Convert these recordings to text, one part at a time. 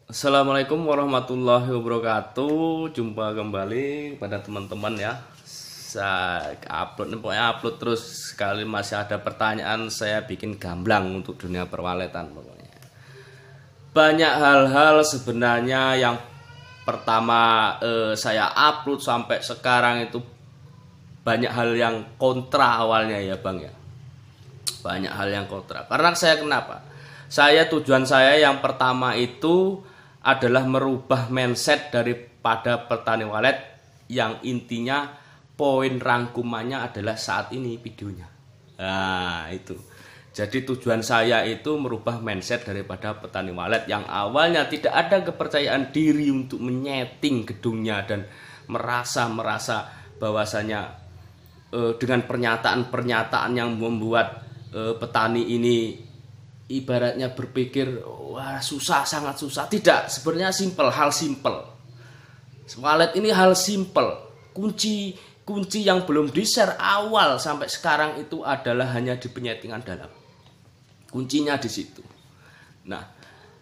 Assalamualaikum warahmatullahi wabarakatuh. Jumpa kembali pada teman-teman ya. Saya upload terus. Sekali masih ada pertanyaan, saya bikin gamblang untuk dunia perwaletan pokoknya. Banyak hal-hal sebenarnya yang pertama saya upload sampai sekarang itu banyak hal yang kontra awalnya ya Bang ya. Banyak hal yang kontra. Karena saya kenapa? Tujuan saya yang pertama itu adalah merubah mindset daripada petani walet yang intinya poin rangkumannya adalah saat ini videonya. Nah, itu. Jadi tujuan saya itu merubah mindset daripada petani walet yang awalnya tidak ada kepercayaan diri untuk menyeting gedungnya dan merasa bahwasanya dengan pernyataan-pernyataan yang membuat petani ini ibaratnya berpikir wah susah, sangat susah. Tidak, sebenarnya hal simple. Walet ini hal simple. Kunci yang belum di-share awal sampai sekarang itu adalah hanya di penyetingan dalam. Kuncinya di situ. Nah,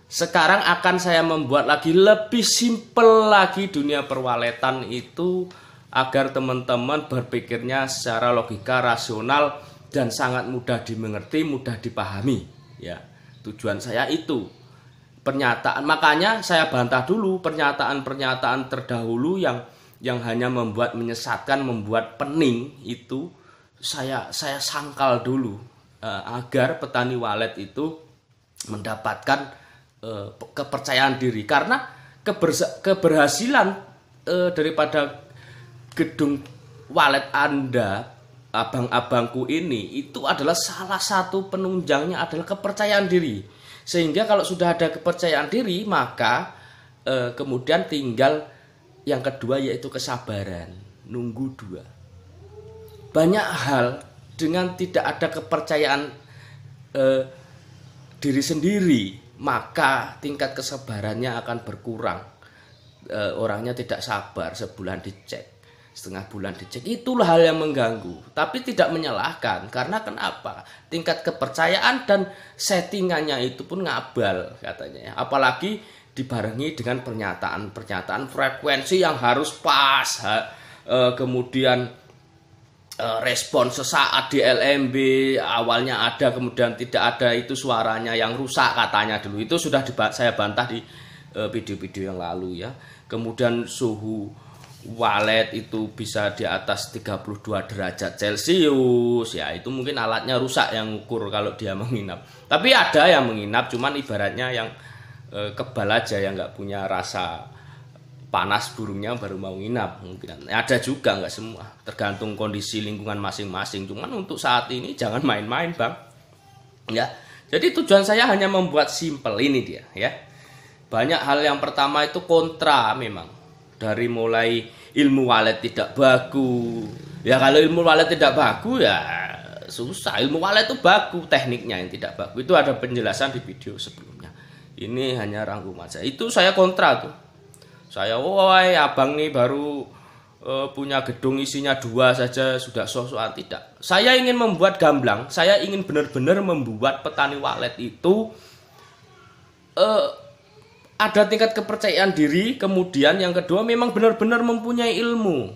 sekarang akan saya membuat lagi lebih simple lagi dunia perwaletan itu agar teman-teman berpikirnya secara logika, rasional dan sangat mudah dimengerti, mudah dipahami. Ya, tujuan saya itu pernyataan, makanya saya bantah dulu pernyataan-pernyataan terdahulu yang hanya membuat menyesatkan, membuat pening itu saya sangkal dulu agar petani walet itu mendapatkan kepercayaan diri karena keberhasilan daripada gedung walet Anda, abang-abangku ini, itu adalah salah satu penunjangnya adalah kepercayaan diri. Sehingga kalau sudah ada kepercayaan diri, maka kemudian tinggal yang kedua yaitu kesabaran, nunggu dua. Banyak hal dengan tidak ada kepercayaan diri sendiri, maka tingkat kesabarannya akan berkurang. Orangnya tidak sabar, sebulan dicek, setengah bulan dicek, itulah hal yang mengganggu. Tapi tidak menyalahkan, karena kenapa? Tingkat kepercayaan dan settingannya itu pun ngabal katanya ya. Apalagi dibarengi dengan pernyataan-pernyataan frekuensi yang harus pas, kemudian respon sesaat di LMB awalnya ada kemudian tidak ada, itu suaranya yang rusak katanya dulu. Itu sudah saya bantah di video-video yang lalu ya. Kemudian suhu walet itu bisa di atas 32 derajat Celcius ya, itu mungkin alatnya rusak yang ukur kalau dia menginap. Tapi ada yang menginap, cuman ibaratnya yang kebal aja, yang nggak punya rasa panas burungnya baru mau nginap. Mungkin ada juga, nggak semua, tergantung kondisi lingkungan masing-masing. Cuman untuk saat ini jangan main-main Bang ya. Jadi tujuan saya hanya membuat simple ini dia ya. Banyak hal yang pertama itu kontra memang. Dari mulai ilmu walet tidak baku. Ya kalau ilmu walet tidak baku ya susah. Ilmu walet itu baku, tekniknya yang tidak baku. Itu ada penjelasan di video sebelumnya. Ini hanya rangkuman saja. Itu saya kontra tuh. Saya, woi abang nih baru punya gedung isinya 2 saja sudah sok-sokan. Tidak. Saya ingin membuat gamblang. Saya ingin benar-benar membuat petani walet itu ada tingkat kepercayaan diri, kemudian yang kedua memang benar-benar mempunyai ilmu.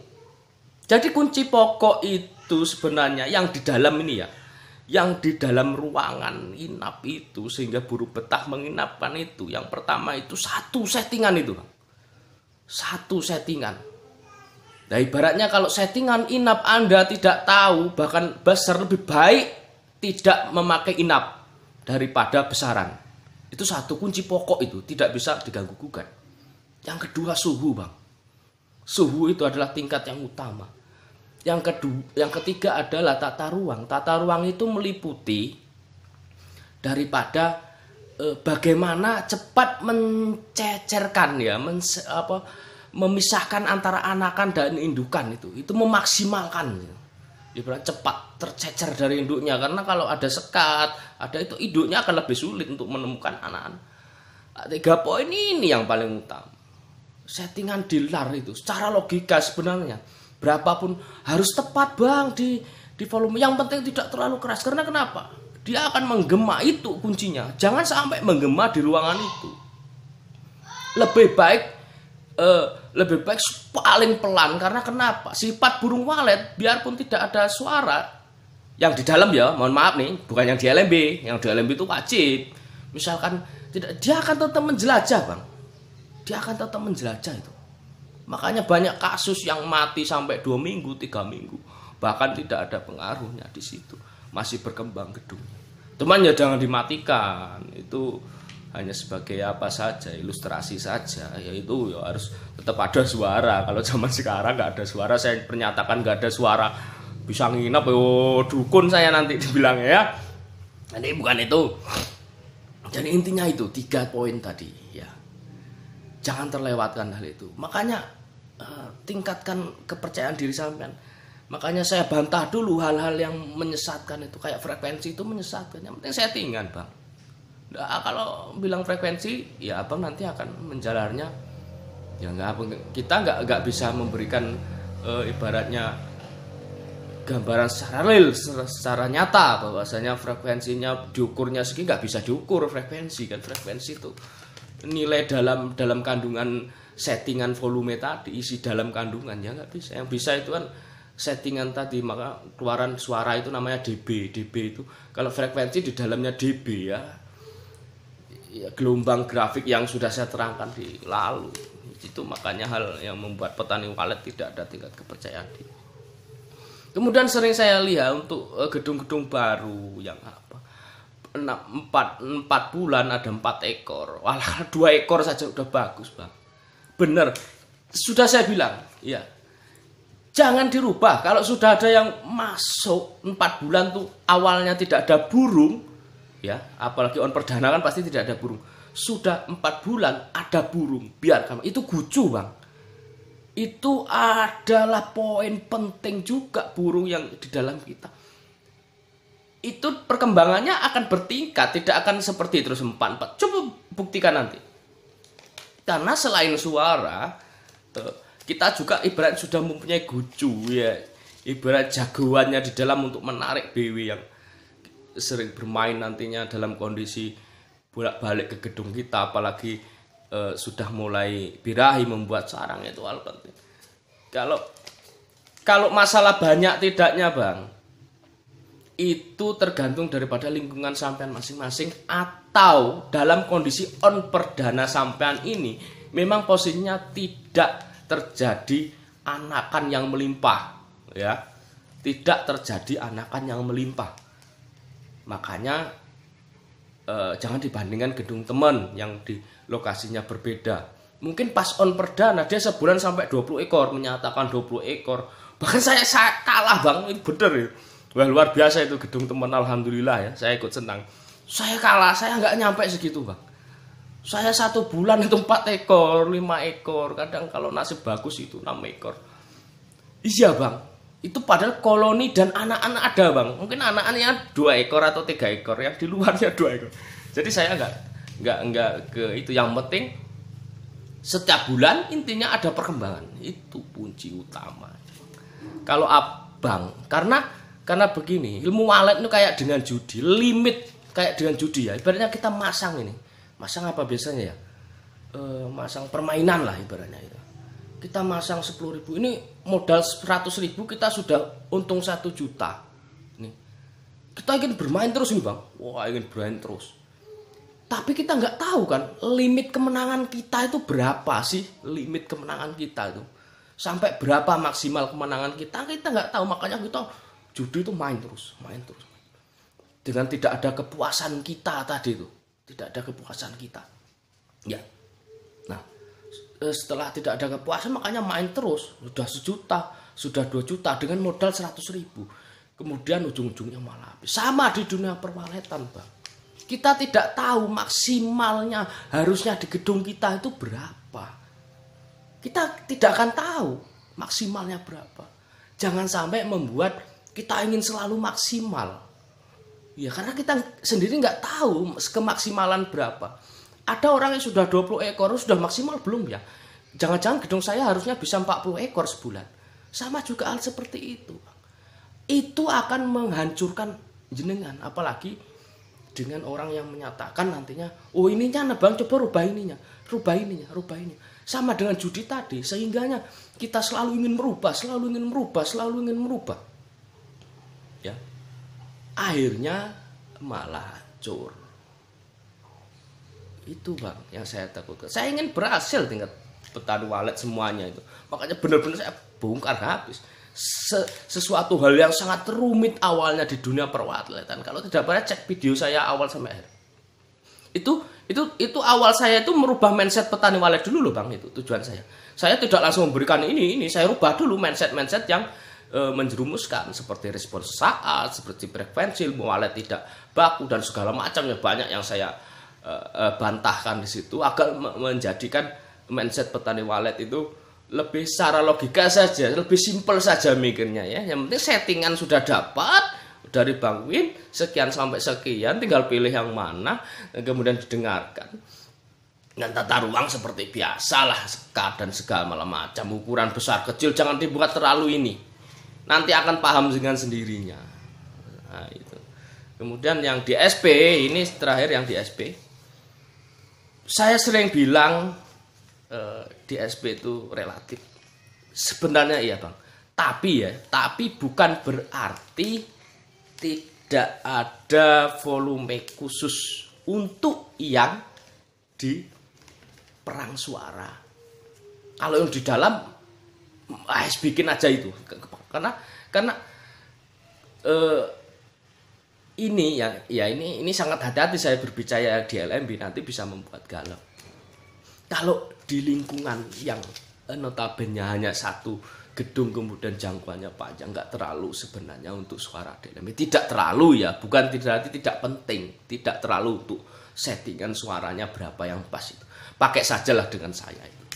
Jadi kunci pokok itu sebenarnya yang di dalam ini ya, yang di dalam ruangan inap itu, sehingga buruh betah menginapkan itu. Yang pertama itu satu settingan itu, satu settingan. Nah ibaratnya kalau settingan inap Anda tidak tahu, bahkan besar, lebih baik tidak memakai inap daripada besaran. Itu satu kunci pokok, itu tidak bisa diganggu gugat. Yang kedua suhu Bang. Suhu itu adalah tingkat yang utama. Yang ketiga adalah tata ruang. Tata ruang itu meliputi daripada bagaimana cepat mencecerkan ya, memisahkan antara anakan dan indukan itu memaksimalkan. Ibarat cepat tercecer dari induknya, karena kalau ada sekat, ada itu, induknya akan lebih sulit untuk menemukan anak-anak. 3 poin ini yang paling utama. Settingan di lar itu secara logika sebenarnya berapapun harus tepat Bang di volume. Yang penting tidak terlalu keras. Karena kenapa? Dia akan menggema, itu kuncinya. Jangan sampai menggema di ruangan itu. lebih baik lebih baik paling pelan. Karena kenapa? Sifat burung walet biarpun tidak ada suara yang di dalam ya, mohon maaf nih, bukan yang di LMB. Yang di LMB itu wajib. Misalkan tidak, dia akan tetap menjelajah, Bang. Dia akan tetap menjelajah itu. Makanya banyak kasus yang mati sampai 2 minggu, 3 minggu. Bahkan tidak ada pengaruhnya di situ. Masih berkembang gedungnya. Cuman ya jangan dimatikan. Itu hanya sebagai apa saja, ilustrasi saja. Yaitu ya harus tetap ada suara. Kalau zaman sekarang nggak ada suara, saya pernyatakan nggak ada suara, bisa nginep, dukun saya nanti dibilang ya. Jadi bukan itu. Jadi intinya itu 3 poin tadi ya. Jangan terlewatkan hal itu. Makanya tingkatkan kepercayaan diri sampean. Makanya saya bantah dulu hal-hal yang menyesatkan itu, kayak frekuensi itu menyesatkan. Yang penting settingan, Bang. Nah, kalau bilang frekuensi, ya abang nanti akan menjalarnya. Ya kita nggak bisa memberikan ibaratnya gambaran secara real, secara nyata bahwasanya frekuensinya diukurnya segini, nggak bisa diukur frekuensi kan. Frekuensi itu nilai dalam kandungan settingan volume tadi, isi dalam kandungan, ya nggak bisa. Yang bisa itu kan settingan tadi, maka keluaran suara itu namanya dB. dB itu kalau frekuensi di dalamnya dB ya gelombang grafik yang sudah saya terangkan di lalu. Itu makanya hal yang membuat petani walet tidak ada tingkat kepercayaan diri. Kemudian sering saya lihat untuk gedung-gedung baru yang 4 bulan ada 4 ekor. Walah 2 ekor saja udah bagus, Bang. Bener. Sudah saya bilang, ya. Jangan dirubah. Kalau sudah ada yang masuk 4 bulan tuh awalnya tidak ada burung, ya, apalagi on perdana kan pasti tidak ada burung. Sudah 4 bulan ada burung, biarkan. Itu gucu, Bang. Itu adalah poin penting juga, burung yang di dalam kita. Itu perkembangannya akan bertingkat, tidak akan seperti terus 4-4. Coba buktikan nanti. Karena selain suara, kita juga ibarat sudah mempunyai gucu ya, ibarat jagoannya di dalam untuk menarik BW yang sering bermain nantinya dalam kondisi bolak-balik ke gedung kita, apalagi sudah mulai birahi membuat sarang, itu hal penting. Kalau masalah banyak tidaknya, Bang, itu tergantung daripada lingkungan sampean masing-masing, atau dalam kondisi on perdana sampean ini memang posisinya tidak terjadi anakan yang melimpah, ya, tidak terjadi anakan yang melimpah. Makanya jangan dibandingkan gedung teman yang di lokasinya berbeda. Mungkin pas on perdana dia sebulan sampai 20 ekor, menyatakan 20 ekor. Bahkan saya kalah, Bang, ini bener ya. Wah, luar biasa itu gedung teman, alhamdulillah ya, saya ikut senang. Saya kalah, saya nggak nyampe segitu, Bang. Saya 1 bulan itu 4 ekor, 5 ekor, kadang kalau nasib bagus itu 6 ekor. Iya, Bang, itu padahal koloni dan anak-anak ada, Bang. Mungkin anak-anaknya 2 ekor atau 3 ekor, yang di luarnya 2 ekor. Jadi saya nggak ke itu. Yang penting setiap bulan intinya ada perkembangan, itu kunci utama. Kalau abang, karena begini, ilmu walet itu kayak dengan judi, limit kayak dengan judi ya. Ibaratnya kita masang ini. Masang apa biasanya ya? Masang permainan lah ibaratnya itu. Kita masang 10.000. Ini modal 100.000 kita sudah untung 1 juta. Nih. Kita ingin bermain terus nih, Bang. Wah, ingin bermain terus. Tapi kita nggak tahu kan limit kemenangan kita itu berapa sih? Limit kemenangan kita itu. Sampai berapa maksimal kemenangan kita nggak tahu. Makanya kita judi itu main terus. Dengan tidak ada kepuasan kita tadi itu. Tidak ada kepuasan kita. Ya. Nah, setelah tidak ada kepuasan makanya main terus. Sudah 1 juta, sudah 2 juta dengan modal 100.000. Kemudian ujung-ujungnya malah habis. Sama di dunia perwaletan, Bang. Kita tidak tahu maksimalnya harusnya di gedung kita itu berapa. Kita tidak akan tahu maksimalnya berapa. Jangan sampai membuat kita ingin selalu maksimal. Ya, karena kita sendiri nggak tahu kemaksimalan berapa. Ada orang yang sudah 20 ekor, sudah maksimal belum ya? Jangan-jangan gedung saya harusnya bisa 40 ekor sebulan. Sama juga hal seperti itu. Itu akan menghancurkan jenengan. Apalagi dengan orang yang menyatakan nantinya, oh ininya, Bang, coba rubah ininya. rubah ininya, rubah ini. Sama dengan judi tadi, sehingganya kita selalu ingin merubah, selalu ingin merubah, selalu ingin merubah. Ya. Akhirnya malah hancur. Itu Bang yang saya takutkan. Saya ingin berhasil tingkat petani walet semuanya itu. Makanya benar-benar saya bongkar habis. Sesuatu hal yang sangat rumit awalnya di dunia perwaletan. Kalau tidak pernah cek video saya awal sampai akhir. Itu awal saya itu merubah mindset petani walet dulu loh Bang, itu tujuan saya. Saya tidak langsung memberikan ini, saya rubah dulu mindset yang menjerumuskan seperti respon saat, seperti frekuensi, walet tidak baku dan segala macam ya, banyak yang saya bantahkan di situ agar menjadikan mindset petani walet itu lebih secara logika saja, lebih simpel saja mikirnya ya. Yang penting settingan sudah dapat dari Bang Win sekian sampai sekian, tinggal pilih yang mana kemudian didengarkan. Dan tata ruang seperti biasalah, sekat dan segala macam, ukuran besar kecil jangan dibuat terlalu ini. Nanti akan paham dengan sendirinya. Nah, itu. Kemudian yang di SP, ini terakhir yang di SP. Saya sering bilang di SP itu relatif. Sebenarnya iya Bang. Tapi bukan berarti tidak ada volume khusus untuk yang di perang suara. Kalau yang di dalam, bikin aja itu. Karena ini sangat hati-hati saya berbicara di LMB, nanti bisa membuat galau. Kalau di lingkungan yang notabene hanya satu gedung kemudian jangkauannya panjang, nggak terlalu sebenarnya untuk suara di LMB. Tidak terlalu ya, bukan tidak penting, tidak terlalu untuk settingan suaranya berapa yang pas itu. Pakai sajalah dengan saya itu.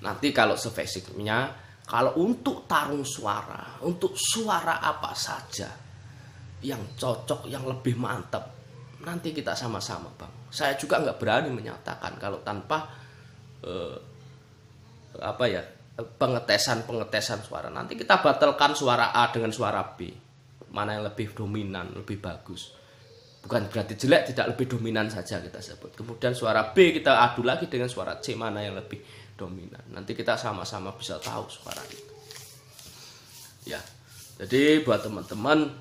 Nanti kalau spesifiknya, kalau untuk tarung suara, untuk suara apa saja yang cocok, yang lebih mantap, nanti kita sama-sama Bang. Saya juga nggak berani menyatakan kalau tanpa pengetesan suara. Nanti kita batalkan suara A dengan suara B, mana yang lebih dominan, lebih bagus. Bukan berarti jelek, tidak lebih dominan saja kita sebut. Kemudian suara B kita adu lagi dengan suara C, mana yang lebih dominan. Nanti kita sama-sama bisa tahu suara itu. Ya, jadi buat teman-teman,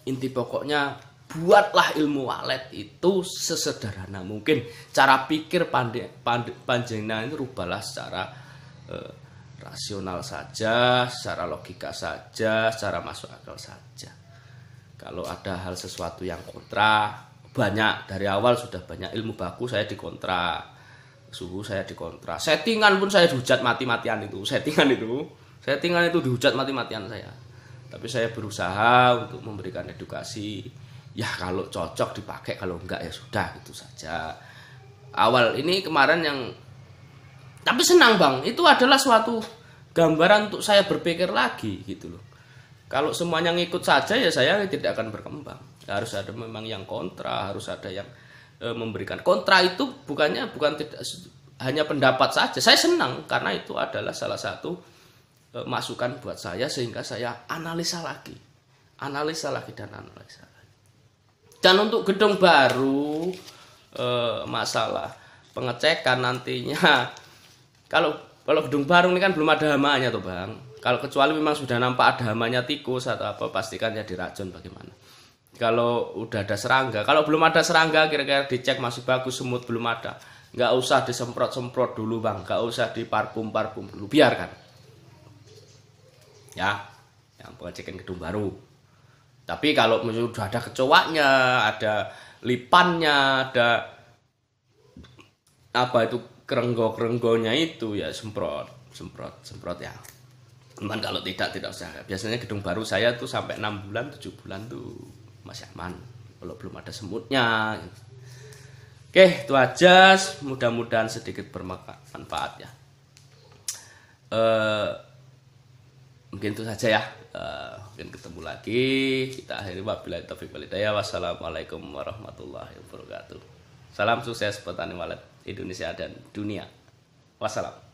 inti pokoknya buatlah ilmu walet itu sesederhana mungkin. Cara pikir panjenengan itu rubahlah secara rasional saja, secara logika saja, secara masuk akal saja. Kalau ada hal sesuatu yang kontra, banyak dari awal sudah banyak ilmu baku saya dikontra, suhu saya dikontra, settingan pun saya dihujat mati-matian itu, settingan itu dihujat mati-matian saya. Tapi saya berusaha untuk memberikan edukasi. Ya kalau cocok dipakai, kalau enggak ya sudah, itu saja. Awal ini kemarin yang, tapi senang Bang, itu adalah suatu gambaran untuk saya berpikir lagi gitu loh. Kalau semuanya ngikut saja ya saya tidak akan berkembang. Harus ada memang yang kontra, harus ada yang memberikan kontra. Itu bukan tidak hanya pendapat saja. Saya senang karena itu adalah salah satu masukan buat saya, sehingga saya analisa lagi. Dan untuk gedung baru, masalah pengecekan nantinya, kalau gedung baru ini kan belum ada hamanya tuh Bang. Kalau kecuali memang sudah nampak ada hamanya tikus atau apa, pastikan ya diracun bagaimana. Kalau udah ada serangga, kalau belum ada serangga kira-kira dicek masih bagus, semut belum ada, nggak usah disemprot-semprot dulu Bang, nggak usah diparfum dulu, biarkan. Ya, yang pengecekan gedung baru. Tapi kalau sudah ada kecoaknya, ada lipannya, ada apa itu kerenggo-kerenggonya itu ya semprot ya. Cuman kalau tidak usah. Biasanya gedung baru saya tuh sampai 6 bulan, 7 bulan tuh masih aman kalau belum ada semutnya. Oke, itu aja. Mudah-mudahan sedikit bermanfaat ya. Mungkin itu saja ya. Mungkin ketemu lagi. Kita akhiri wabillahi taufiq wal hidayah. Wassalamualaikum warahmatullahi wabarakatuh. Salam sukses petani walet Indonesia dan dunia. Wassalam.